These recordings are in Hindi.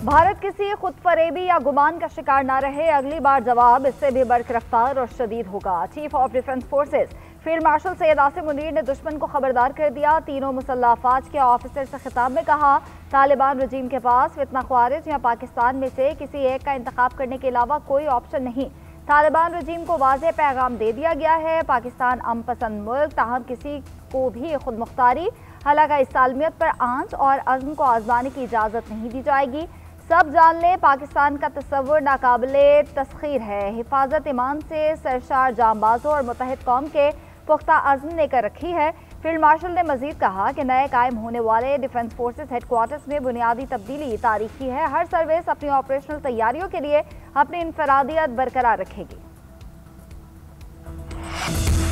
भारत किसी खुद फरेबी या गुमान का शिकार न रहे, अगली बार जवाब इससे भी बर्क रफ्तार और शदीद होगा। Chief of defence forces field marshal Syed Asim Munir ने दुश्मन को खबरदार कर दिया। तीनों मुसल्लह अफवाज के ऑफिसर से खिताब में कहा, तालिबान रजीम के पास फितना ख्वारिज या पाकिस्तान में से किसी एक का इंतखाब करने के अलावा कोई ऑप्शन नहीं। तालिबान रजीम को वाज़ेह पैगाम दे दिया गया है, पाकिस्तान अमन पसंद मुल्क, ताहम किसी को भी खुद मुख्तारी, हालांकि इस सालमियत पर आंच और अज़्म को आजमाने की इजाज़त नहीं दी जाएगी। सब जान लें, पाकिस्तान का तस्वुर नाकाबिले तस्खीर है। हिफाजत ईमान से सरशार जांबाजों और मुत्तहिद कौम के पुख्ता अज़्म ने कर रखी है। फील्ड मार्शल ने मजीद कहा कि नए कायम होने वाले डिफेंस फोर्सेस हेडक्वार्टर्स में बुनियादी तब्दीली तारीखी है। हर सर्विस अपनी ऑपरेशनल तैयारियों के लिए अपनी इनफरादियत बरकरार रखेगी।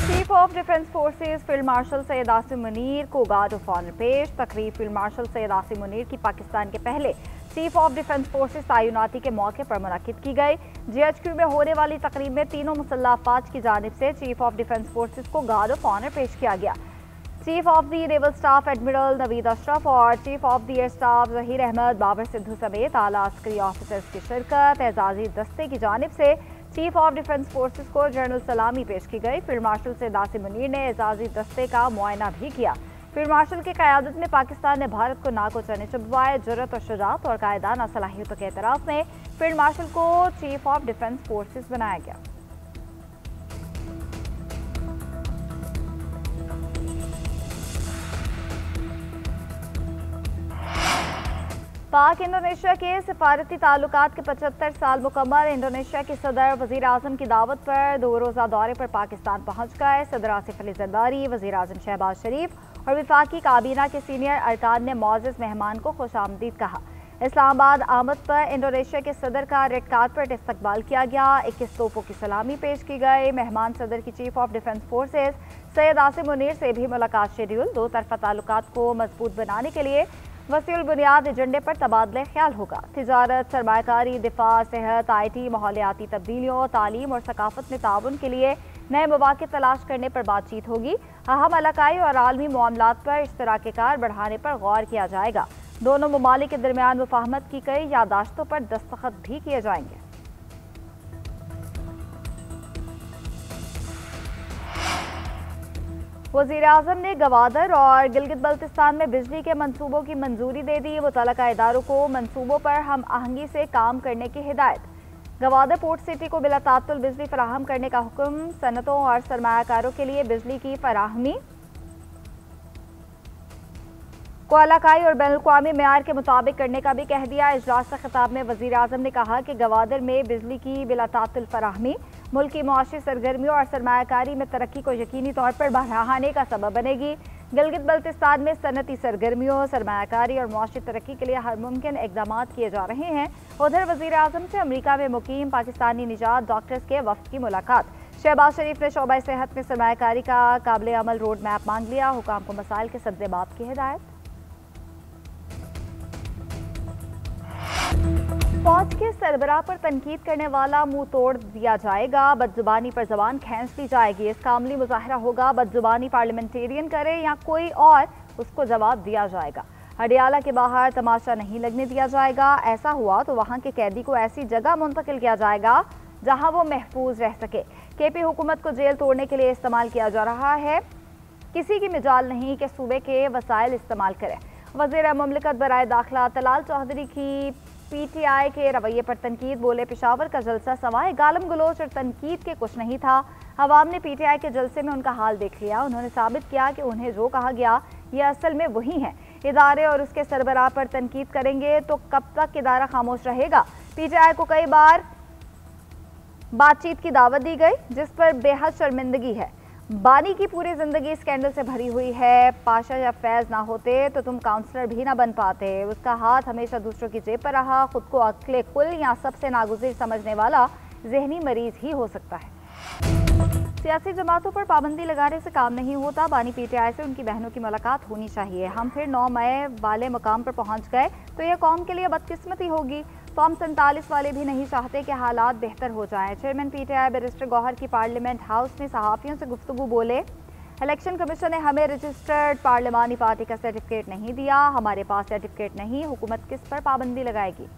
Chief of defence forces field marshal Syed Asim Munir को गार्ड ऑफ ऑनर पेश। तकरीब फील्ड मार्शल सैयद आसिम मुनीर की पाकिस्तान के पहले चीफ ऑफ डिफेंस फोर्सेस तायुनाती के मौके पर मुनक्किद की गई। GHQ में होने वाली तकरीब में तीनों मुसल्लह अफवाज की जानिब से चीफ ऑफ डिफेंस फोर्सेस को गार्ड ऑफ ऑनर पेश किया गया। Chief of the naval staff admiral Naveed Ashraf और chief of the air staff Zaheer Ahmed Babar Sidhu समेत आला अस्करी ऑफिसर्स की शिरकत। एजाजी दस्ते की जानिब से चीफ ऑफ डिफेंस फोर्सेस को जनरल सलामी पेश की गई। फील्ड मार्शल सैयद आसिम मुनीर ने एजाजी दस्ते का मुआयना भी किया। फील्ड मार्शल की क़यादत में पाकिस्तान ने भारत को नाको चने चुभवाए। जुर्रत और शुजाअत और कायदाना सलाहियतों के एतराफ़ में फील्ड मार्शल को चीफ ऑफ डिफेंस फोर्सेस बनाया गया। पाक इंडोनेशिया के सिफारती ताल्लुकात के 75 साल मुकम्मल। इंडोनेशिया के सदर वज़ीर आज़म की दावत पर 2 रोज़ा दौरे पर पाकिस्तान पहुँच गए। सदर आसिफ अली ज़रदारी, वज़ीर आज़म शहबाज शरीफ और वफाकी काबीना के सीनियर अरकान ने मौजूद मेहमान को खुशामदीद कहा। इस्लामाबाद आमद पर इंडोनेशिया के सदर का रेड कारपेट इस्तकबाल किया गया। 21 तोपों की सलामी पेश की गई। मेहमान सदर की chief of defence forces Syed Asim Munir से भी मुलाकात शेड्यूल। 2 तरफ़ा ताल्लुकात को मजबूत बनाने के लिए वसीउल बुनियाद एजेंडे पर तबादला ख्याल होगा। तिजारत, सरमायाकारी, दिफा, सेहत, IT, माहौलियाती तब्दीलियों, तालीम और सकाफत में ताउन के लिए नए मौके तलाश करने पर बातचीत होगी। अहम इलाकाई और आलमी मामलात पर इश्तराक कार बढ़ाने पर गौर किया जाएगा। दोनों ममालिक के दरमियान मुफाहमत की कई यादाश्तों पर दस्तखत भी किए जाएंगे। वज़ीर आज़म ने गवादर और गिलगित बल्तिस्तान में बिजली के मंसूबों की मंजूरी दे दी। मुतल्लका इदारों को मंसूबों पर हम आहंगी से काम करने की हिदायत। गवादर पोर्ट सिटी को बिला तात्तुल बिजली फराहम करने का हुक्म। सनतों और सरमायाकारों के लिए बिजली की फराहमी को इलाकाई और बैनुल-अक़वामी मेयार के मुताबिक करने का भी कह दिया। इजलास से खिताब में वज़ीर आज़म ने कहा कि गवादर में बिजली की बिला तात्तुल फराहमी मुल्क की मुआशी सरगर्मियों और सरमायाकारी में तरक्की को यकीनी तौर पर बढ़ाने का सबब बनेगी। गिलगित बल्तिस्तान में सनती सरगर्मियों, सरमायाकारी और मुआशी तरक्की के लिए हर मुमकिन इक़दाम किए जा रहे हैं। उधर वज़ीर आज़म से अमरीका में मुकीम पाकिस्तानी निजात डॉक्टर्स के वफ़द की मुलाकात। शहबाज शरीफ ने शोबा सेहत में सरमायाकारी का काबिल अमल रोड मैप मांग लिया। हुकाम को मसाइल के सद्देबाब की हिदायत। फौज के सरबराह पर तनकीद करने वाला मुंह तोड़ दिया जाएगा। बदजुबानी पर जबान खींच दी जाएगी। इसका अमली मुजाहरा होगा। बदजुबानी पार्लियामेंटेरियन करे या कोई और, उसको जवाब दिया जाएगा। हडियाला के बाहर तमाशा नहीं लगने दिया जाएगा। ऐसा हुआ तो वहां के कैदी को ऐसी जगह मुंतकिल किया जाएगा जहां वो महफूज रह सके। KP हुकूमत को जेल तोड़ने के लिए इस्तेमाल किया जा रहा है। किसी की मिजाल नहीं कि सूबे के वसाइल इस्तेमाल करें। वज़ीर मुमलिकत बराए दाखिला तलाल चौधरी की PTI के रवैये पर तनकीद। बोले, पेशावर का जलसा सवाए गालम गलोच और तनकीद के कुछ नहीं था। अवाम ने PTI के जलसे में उनका हाल देख लिया। उन्होंने साबित किया कि उन्हें जो कहा गया ये असल में वही है। इदारे और उसके सरबराह पर तनकीद करेंगे तो कब तक इदारा खामोश रहेगा। PTI को कई बार बातचीत की दावत दी गई जिस पर बेहद शर्मिंदगी है। बानी की पूरी जिंदगी स्कैंडल से भरी हुई है। पाशा या फैज ना होते तो तुम काउंसलर भी ना बन पाते। उसका हाथ हमेशा दूसरों की जेब पर रहा। खुद को अक्ले कुल या सबसे नागुज़िर समझने वाला जहनी मरीज ही हो सकता है। सियासी जमातों पर पाबंदी लगाने से काम नहीं होता। बानी PTI से उनकी बहनों की मुलाकात होनी चाहिए। हम फिर 9 मई वाले मकाम पर पहुंच गए तो यह कौम के लिए बदकिस्मती होगी। फॉर्म 47 वाले भी नहीं चाहते कि हालात बेहतर हो जाएं। चेयरमैन PTI बैरिस्टर गौहर की पार्लियामेंट हाउस में सहाफ़ियों से गुफ्तगू बोले, इलेक्शन कमीशन ने हमें रजिस्टर्ड पार्लिमानी पार्टी का सर्टिफिकेट नहीं दिया। हमारे पास सर्टिफिकेट नहीं, हुकूमत किस पर पाबंदी लगाएगी।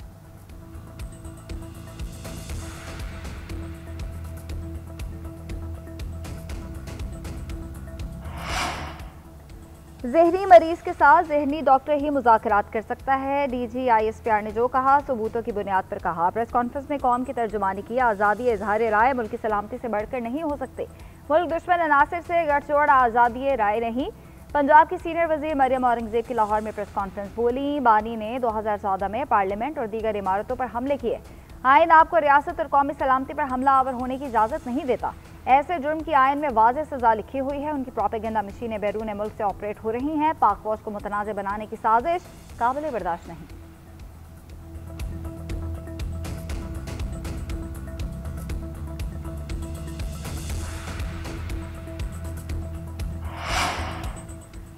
जहनी मरीज के साथ जहनी डॉक्टर ही मुज़ाकरात कर सकता है, डीजी ISPR ने जो कहा सबूतों की बुनियाद पर कहा। प्रेस कॉन्फ्रेंस में कौम की तर्जुमानी की। आज़ादी इजहार राय मुल्क की सलामती से बढ़कर नहीं हो सकते। मुल्क दुश्मन अनासर से गठजोड़, आज़ादी राय नहीं। पंजाब की सीनियर वजीर मरियम औरंगजेब की लाहौर में प्रेस कॉन्फ्रेंस बोली। बानी ने 2014 में पार्लियामेंट और दीगर इमारतों पर हमले किए। आइन आपको रियासत और कौमी सलामती पर हमला आवर होने की इजाज़त नहीं देता। ऐसे जुर्म की आयन में वाज़ेह सजा लिखी हुई है। उनकी प्रोपेगेंडा मशीनें बैरून मुल्क से ऑपरेट हो रही हैं। पाक फौज को मुतनाज़ बनाने की साजिश काबिल बर्दाश्त नहीं।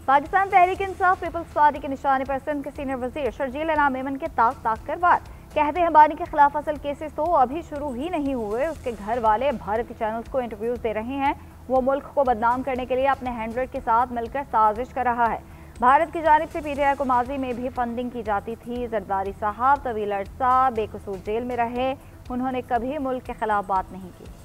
पाकिस्तान तहरीक इंसाफ पीपल्स पार्टी के निशाने पर सिंध के सीनियर वजीर शर्जील इनाम मेमन के ताक कर वार। कहते हैं बानी के खिलाफ असल केसेस तो अभी शुरू ही नहीं हुए। उसके घर वाले भारतीय चैनल्स को इंटरव्यूज दे रहे हैं। वो मुल्क को बदनाम करने के लिए अपने हैंडलर के साथ मिलकर साजिश कर रहा है। भारत की जानिब से PTI को माजी में भी फंडिंग की जाती थी। जरदारी साहब तवील अरसा बेकसूर जेल में रहे। उन्होंने कभी मुल्क के खिलाफ बात नहीं की।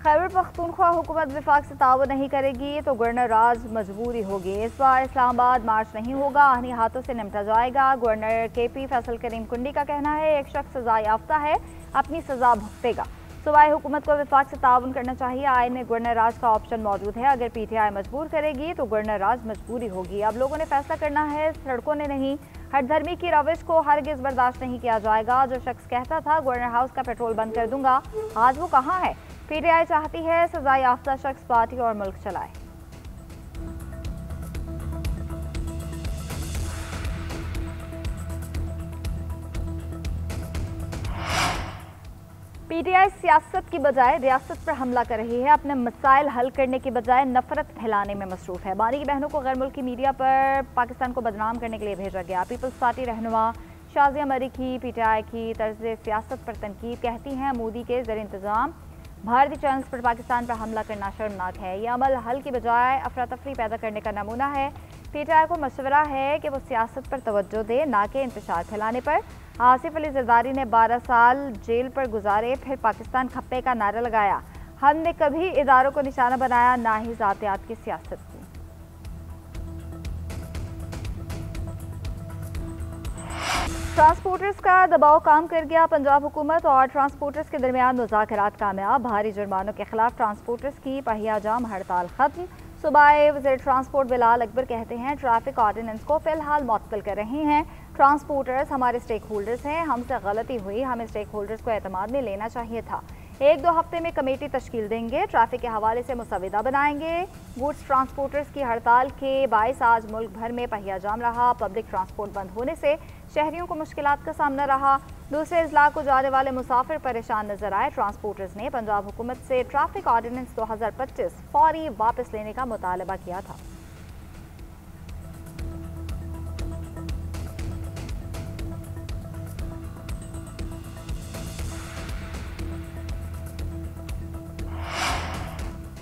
खैबर पख्तूनख्वा हुकूमत विफाक से ताउन नहीं करेगी तो गवर्नर राज मजबूरी होगी। इस बार इस्लामाबाद मार्च नहीं होगा, आहनी हाथों से निपटा जाएगा। गवर्नर KP फैसल करीम कुंडी का कहना है एक शख्स सजा याफ्ता है, अपनी सजा भुगतेगा। सूबाई हुकूमत को विफाक से ताउन करना चाहिए। आइन में गवर्नर राज का ऑप्शन मौजूद है। अगर PTI मजबूर करेगी तो गवर्नर राज मजबूरी होगी। अब लोगों ने फैसला करना है, सड़कों ने नहीं। हठधर्मी की रविश को हरगिज बर्दाश्त नहीं किया जाएगा। जो शख्स कहता था गवर्नर हाउस का पेट्रोल बंद कर दूंगा, आज वो कहाँ है? PTI चाहती है सजा याफ्ता शख्स पार्टी और मुल्क चलाए। PTI सियासत की बजाय रियासत पर हमला कर रही है। अपने मसाइल हल करने की बजाय नफरत फैलाने में मसरूफ है। बानी की बहनों को गैर मुल्की मीडिया पर पाकिस्तान को बदनाम करने के लिए भेजा गया। पीपल्स पार्टी रहनुमा शाजिया मरी की PTI की तर्ज सियासत पर तनकीद। कहती हैं मोदी के ज़र इंतज़ाम भारतीय चैनल्स पर पाकिस्तान पर हमला करना शर्मनाक है। यह अमल हल की बजाय अफरा तफरी पैदा करने का नमूना है। PTI को मशवरा है कि वो सियासत पर तवज्जो दे, ना कि इंतशार फैलाने पर। आसिफ अली जरदारी ने 12 साल जेल पर गुजारे, फिर पाकिस्तान खप्पे का नारा लगाया। हमने कभी इदारों को निशाना बनाया, ना ही जातियात की सियासत की। ट्रांसपोर्टर्स का दबाव काम कर गया। पंजाब हुकूमत और ट्रांसपोर्टर्स के दरमियान मुज़ाकरात कामयाब। भारी जुर्मानों के खिलाफ ट्रांसपोर्टर्स की पहिया जाम हड़ताल खत्म। सूबाई वज़ीर ट्रांसपोर्ट बिलाल अकबर कहते हैं ट्रैफिक ऑर्डिनेंस को फिलहाल मुअत्तल कर रहे हैं। ट्रांसपोर्टर्स हमारे स्टेक होल्डर्स हैं, हमसे गलती हुई, हमें स्टेक होल्डर्स को एतमाद में लेना चाहिए था। 1-2 हफ्ते में कमेटी तश्कील देंगे, ट्रैफिक के हवाले से मुसविदा बनाएंगे। गुड्स ट्रांसपोर्टर्स की हड़ताल के बायस आज मुल्क भर में पहिया जाम रहा। पब्लिक ट्रांसपोर्ट बंद होने से शहरियों को मुश्किलात का सामना रहा। दूसरे अजला को जाने वाले मुसाफिर परेशान नजर आए। ट्रांसपोर्टर्स ने पंजाब हुकूमत से ट्रैफिक ऑर्डिनेंस 2025 फौरी वापस लेने का मुतालबा किया था।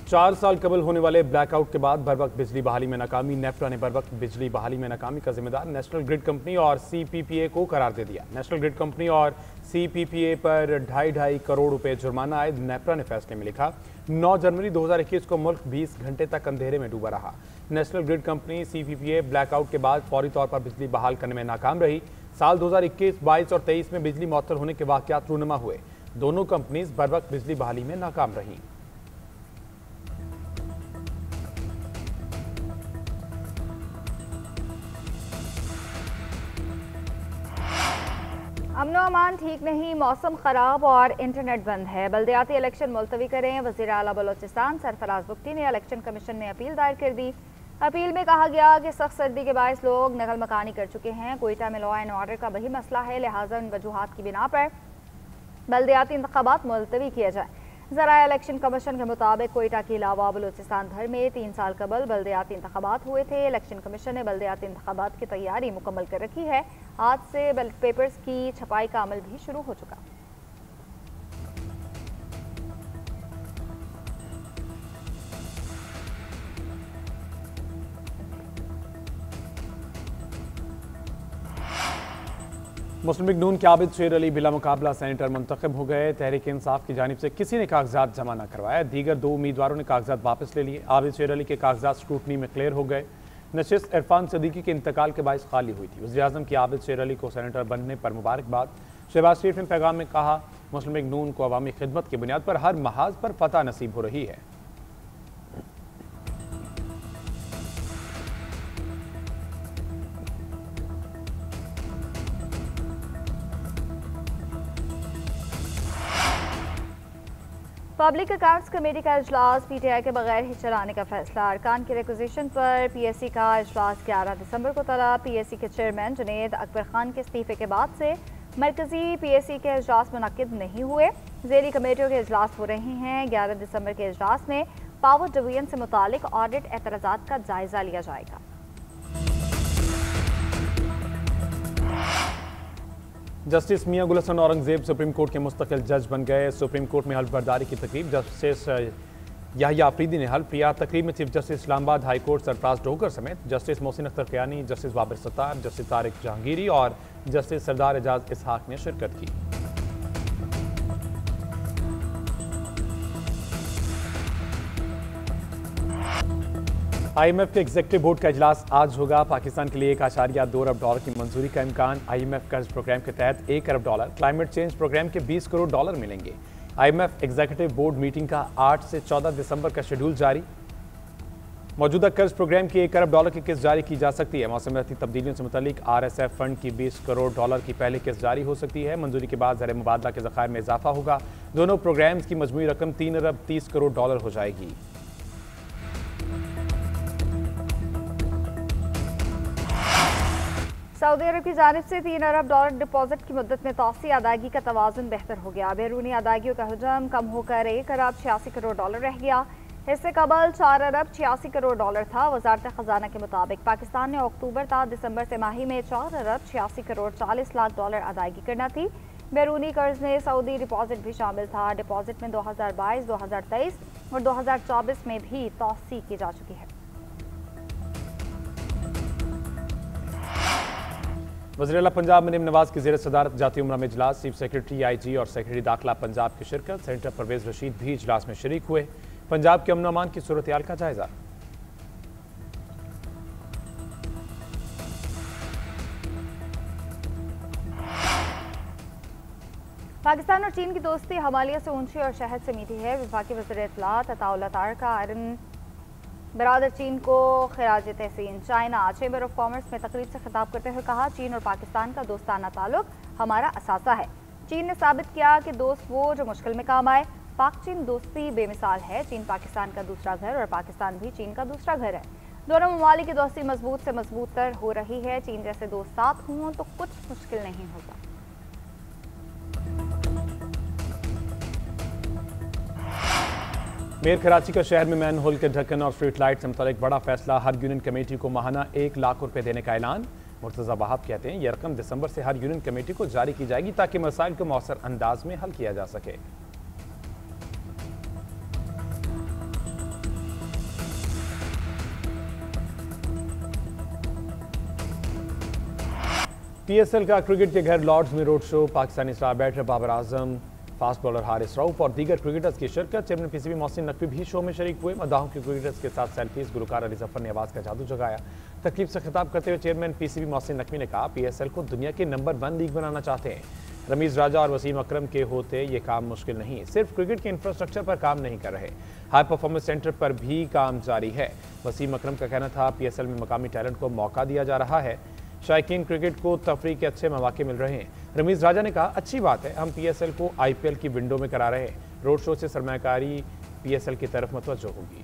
चार साल कबल होने वाले ब्लैकआउट के बाद बर वक्त बिजली बहाली में नाकामी। नेफ्रा ने बर वक्त बिजली बहाली में नाकामी का जिम्मेदार नेशनल ग्रिड कंपनी और CPPA को करार दे दिया। नेशनल ग्रिड कंपनी और CPPA पर 2.5 करोड़ रुपए जुर्माना आयद। नेफ्रा ने फैसले में लिखा 9 जनवरी 2021 को मुल्क 20 घंटे तक अंधेरे में डूबा रहा। National grid company CPPA blackout के बाद फौरी तौर पर बिजली बहाल करने में नाकाम रही। साल 2021, 22 और 23 में बिजली मुअत्तल होने के वाकयात रूनुमा हुए। दोनों कंपनीज बर वक्त बिजली बहाली में नाकाम रहीं। अमनो अमान ठीक नहीं, मौसम खराब और इंटरनेट बंद है। बल्दियाती इलेक्शन मुलतवी करें। वज़ीर आला बलोचिस्तान सरफराज बुख्ती ने इलेक्शन कमीशन में अपील दायर कर दी। अपील में कहा गया कि सख्त सर्दी के बायस लोग नकल मकानी कर चुके हैं। कोयटा में लॉ एंड ऑर्डर का वही मसला है, लिहाजा उन वजूहात की बिना पर बल्दियाती इंतखाबात मुलतवी किया जाए। ज़राया इलेक्शन कमीशन के मुताबिक कोयटा के अलावा बलोचिस्तान भर में 3 साल कबल बल्दियाती इंतखाबात हुए थे। इलेक्शन कमीशन ने बल्दियाती इंतखाबात की तैयारी मुकम्मल कर रखी है। आज से बैलेट पेपर्स की छपाई का अमल भी शुरू हो चुका। मुस्लिम लीग नून के आबिद शेर अली बिला मुकाबला सेनेटर मुंतखब हो गए। तहरीक इंसाफ की जानिब से किसी ने कागजात जमा न करवाया। दीगर 2 उम्मीदवारों ने कागजात वापस ले लिए। आबिद शेर अली के कागजात स्क्रूटनी में क्लियर हो गए। नशिस्त इरफान सदीकी के इंतकाल के बायस खाली हुई थी। वज़ीर आज़म की आबिद शेर अली को सेनेटर बनने पर मुबारकबाद। शहबाज शरीफ ने पैगाम में कहा, मुस्लिम लीग नून को अवामी खिदमत की बुनियाद पर हर महाज पर फतह नसीब हो रही है। पब्लिक अकाउंट्स कमेटी का इजलास पीटीआई के बगैर ही चलाने का फैसला। अरकान की रिक्वेजिशन पर पीएससी का इजलास 11 दिसंबर को तलब। पीएससी के चेयरमैन जुनेद अकबर खान के इस्तीफे के बाद से मरकजी पीएससी के इजलास मुनक्किद नहीं हुए। ज़ेली कमेटियों के इजलास हो रहे हैं। 11 दिसंबर के इजलास में पावर डिवीजन से मुतालिक ऑडिट एतराज़ात का जायजा लिया जाएगा। जस्टिस मियां गुल हसन औरंगजेब सुप्रीम कोर्ट के मुस्तकिल जज बन गए। सुप्रीम कोर्ट में हल्फ बर्दारी की तकरीब जस्टिस याहिया अफरीदी ने हल्फ लिया। तकरीब में chief justice Islamabad high court Sarfraz Dogar समेत justice Mohsin Akhtar Kiyani, justice Babar Sattar, justice Tariq Jahangiri और जस्टिस सरदार एजाज इसहाक ने शिरकत की। IMF के एग्जीक्यूटिव बोर्ड का इजलास आज होगा। पाकिस्तान के लिए $1.2 अरब की मंजूरी का इम्कान। IMF कर्ज प्रोग्राम के तहत $1 अरब, क्लाइमेट चेंज प्रोग्राम के $20 करोड़ मिलेंगे। IMF एग्जीक्यूटिव बोर्ड मीटिंग का 8 से 14 दिसंबर का शेड्यूल जारी। मौजूदा कर्ज प्रोग्राम की $1 अरब की किस्त जारी की जा सकती है। मौसमियाती तब्दीलियों से मुतालिक RSF फंड की $20 करोड़ की पहली किस्त जारी हो सकती है। मंजूरी के बाद ज़र मुबादला के ज़खायर में इजाफा होगा। दोनों प्रोग्राम्स की मजमूई रकम $3 अरब 30 करोड़ हो जाएगी। सऊदी अरब की जानिब से $3 अरब डिपॉजिट की मुद्दत में तौसी। अदायगी का तवाज़ुन बेहतर हो गया। बैरूनी अदायगियों का हजम कम होकर $1 अरब 86 करोड़ रह गया। इससे कबल $4 अरब 86 करोड़ था। वजारत खजाना के मुताबिक पाकिस्तान ने अक्टूबर ta दिसंबर तिमाही में $4 अरब 86 करोड़ 40 लाख अदायगी करना थी। बैरूनी कर्ज में सऊदी डिपॉजिट भी शामिल था। डिपॉजिट में 2022, 2023 और 2024 में भी तौसी की जा चुकी है। वज़ीर-ए-आला पंजाब मरीम नवाज की ज़ेर सदारत जाती उमरा में इजलास। चीफ सेक्रेटरी IG और सेक्रेटरी दाखिला पंजाब की शिरकत। सेनेटर परवेज रशीद भी इजलास में शरीक हुए। पंजाब के अमन अमान की सूरत हाल का जायजा। पाकिस्तान और चीन की दोस्ती हमालिया से ऊंची और शहद से मीठी है। वफाकी वज़ीर इत्तलात अताउल्ला तारका आयरन बरादर चीन को खिराज तहसीन। चाइना चैम्बर ऑफ कॉमर्स में तकरीब से खिताब करते हुए कहा, चीन और पाकिस्तान का दोस्ताना ताल्लुक हमारा असासा है। चीन ने साबित किया कि दोस्त वो जो मुश्किल में काम आए। पाक चीन दोस्ती बेमिसाल है। चीन पाकिस्तान का दूसरा घर और पाकिस्तान भी चीन का दूसरा घर है। दोनों ममालिक की दोस्ती मजबूत से मजबूत तर हो रही है। चीन जैसे दोस्त साथ हों तो कुछ मुश्किल नहीं होगा। मेयर कराची का शहर में मैन होल के ढक्कन और स्ट्रीट लाइट से मुतालिक बड़ा फैसला। हर यूनियन कमेटी को माहाना ₹1 लाख देने का ऐलान। मुर्तज़ा वहाब कहते हैं, यह रकम दिसंबर से हर यूनियन कमेटी को जारी की जाएगी ताकि मसाइल को मौसर अंदाज में हल किया जा सके। PSL का क्रिकेट के घर लॉर्ड्स में road show. Pakistani star batter Babar Azam, fast bowler Haris Rauf और दीगर क्रिकेटर्स की शिरकत। चेयरमैन PCB मोहसिन नकवी भी शो में शरीक हुए। मदाहों के क्रिकेटर्स के साथ सेल्फीज। गुलकार अली जफर ने आवाज़ का जादू जगाया। तकरीब से खिताब करते हुए चेयरमैन PCB मोहसिन नकवी ने कहा, PSL को दुनिया के नंबर 1 लीग बनाना चाहते हैं। रमीज राजा और वसीम अकरम के होते ये काम मुश्किल नहीं। सिर्फ क्रिकेट के इंफ्रास्ट्रक्चर पर काम नहीं कर रहे, हाई परफॉर्मेंस सेंटर पर भी काम जारी है। वसीम अकरम का कहना था, PSL में मकामी टैलेंट को मौका दिया जा रहा है। शायकीन क्रिकेट को तफरीह के अच्छे मौके मिल रहे हैं। रमीज राजा ने कहा, अच्छी बात है, हम PSL को IPL की विंडो में करा रहे हैं। रोड शो से सरमायाकारी PSL की तरफ मुतवज्जो होगी।